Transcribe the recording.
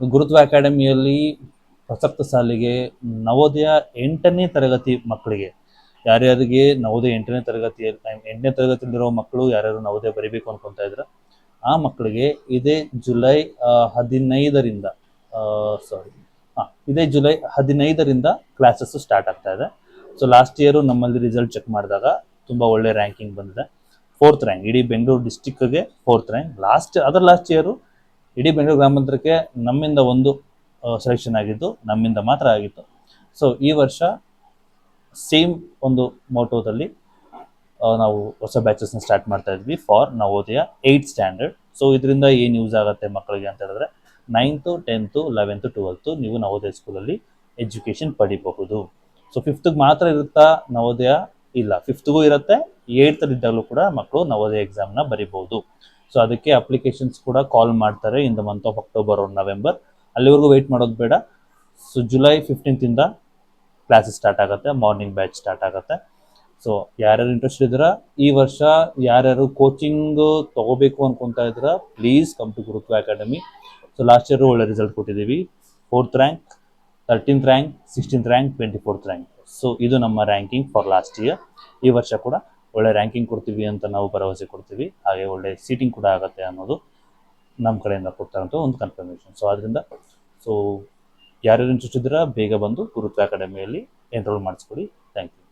ಗುರುತ್ವ ಅಕಾಡೆಮಿಯಲ್ಲಿ ಪ್ರಸಕ್ತ ಸಾಲಿಗೆ ನವೋದಯ 8ನೇ ತರಗತಿ ಮಕ್ಕಳಿಗೆ ಯಾರ್ಯಾರಿಗೆ ನವೋದಯ 8ನೇ ತರಗತಿಯಲ್ಲಿರೋ ಮಕ್ಕಳು ಯಾರ್ಯಾರು ನವೋದಯ ಬರೀಬೇಕು ಅನ್ಕೊಂತ ಇದ್ರೆ ಆ ಮಕ್ಕಳಿಗೆ ಇದೇ ಜುಲೈ 15ರಿಂದ ಇದೇ ಜುಲೈ 15ರಿಂದ ಕ್ಲಾಸಸ್ ಸ್ಟಾರ್ಟ್ ಆಗ್ತಾ ಇದೆ. ಸೊ ಲಾಸ್ಟ್ ಇಯರು ನಮ್ಮಲ್ಲಿ ರಿಸಲ್ಟ್ ಚೆಕ್ ಮಾಡಿದಾಗ ತುಂಬ ಒಳ್ಳೆ ರ್ಯಾಂಕಿಂಗ್ ಬಂದಿದೆ. 4th ರ್ಯಾಂಕ್ ಇಡೀ ಬೆಂಗಳೂರು ಡಿಸ್ಟಿಕ್ಗೆ 4th ರ್ಯಾಂಕ್. ಲಾಸ್ಟ್ ಇಯರು ಇಡೀ ಬೆಂಗಳೂರು ಗ್ರಾಮಾಂತರಕ್ಕೆ ನಮ್ಮಿಂದ ಒಂದು ಸೆಲೆಕ್ಷನ್ ಆಗಿದ್ದು, ನಮ್ಮಿಂದ ಮಾತ್ರ ಆಗಿತ್ತು. ಸೊ ಈ ವರ್ಷ ಸೇಮ್ ಒಂದು ಮೋಟೋದಲ್ಲಿ ನಾವು ಹೊಸ ಬ್ಯಾಚಸ್ನ ಸ್ಟಾರ್ಟ್ ಮಾಡ್ತಾ ಇದ್ವಿ for Navodaya 8th standard. So ಇದರಿಂದ ಏನು ಯೂಸ್ ಆಗುತ್ತೆ ಮಕ್ಕಳಿಗೆ ಅಂತ ಹೇಳಿದ್ರೆ 9th 10th 11th 12th ನೀವು ನವೋದಯ ಸ್ಕೂಲಲ್ಲಿ ಎಜುಕೇಷನ್ ಪಡಿಬಹುದು. ಸೊ 5th ಮಾತ್ರ ಇರುತ್ತಾ ನವೋದಯ? ಇಲ್ಲ, 5th ಇರುತ್ತೆ, 8th ಇದ್ದಾಗಲೂ ಕೂಡ ಮಕ್ಕಳು ನವೋದಯ ಎಕ್ಸಾಮ್ನ ಬರಿಬಹುದು. ಸೊ ಅದಕ್ಕೆ ಅಪ್ಲಿಕೇಶನ್ಸ್ ಕೂಡ ಕಾಲ್ ಮಾಡ್ತಾರೆ in the month of October or November. ಅಲ್ಲಿವರೆಗೂ ವೆಯ್ಟ್ ಮಾಡೋದು ಬೇಡ. So July 15th classes start ಆಗುತ್ತೆ, ಮಾರ್ನಿಂಗ್ ಬ್ಯಾಚ್ ಸ್ಟಾರ್ಟ್ ಆಗುತ್ತೆ. ಸೊ ಯಾರ್ಯಾರು ಇಂಟ್ರೆಸ್ಟ್ ಇದ್ದೀರಾ, ಈ ವರ್ಷ ಯಾರ್ಯಾರು ಕೋಚಿಂಗ್ ತಗೋಬೇಕು ಅನ್ಕೊಂತ ಇದ್ದೀರಾ, please come to Gurutva Academy. So last year ಒಳ್ಳೆ ರಿಸಲ್ಟ್ ಕೊಟ್ಟಿದ್ದೀವಿ. 4th rank, 13th rank, 16th rank, 24th rank. So ಇದು ನಮ್ಮ ರ್ಯಾಂಕಿಂಗ್ ಫಾರ್ ಲಾಸ್ಟ್ ಇಯರ್. ಈ ವರ್ಷ ಕೂಡ ಒಳ್ಳೆ ರ್ಯಾಂಕಿಂಗ್ ಕೊಡ್ತೀವಿ ಅಂತ ನಾವು ಭರವಸೆ ಕೊಡ್ತೀವಿ. ಹಾಗೆ ಒಳ್ಳೆ ಸೀಟಿಂಗ್ ಕೂಡ ಆಗುತ್ತೆ ಅನ್ನೋದು ನಮ್ಮ ಕಡೆಯಿಂದ ಕೊಡ್ತಾರಂತ ಒಂದು ಕನ್ಫರ್ಮೇಷನ್. ಸೊ ಅದರಿಂದ ಯಾರ್ಯಾರು ಇಂಟ್ರೆಸ್ಟ್ ಇದ್ದೀರಾ ಬೇಗ ಬಂದು ಗುರುತ್ವ ಅಕಾಡೆಮಿಯಲ್ಲಿ ಎನ್ರೋಲ್ ಮಾಡಿಸ್ಕೊಡಿ. Thank you.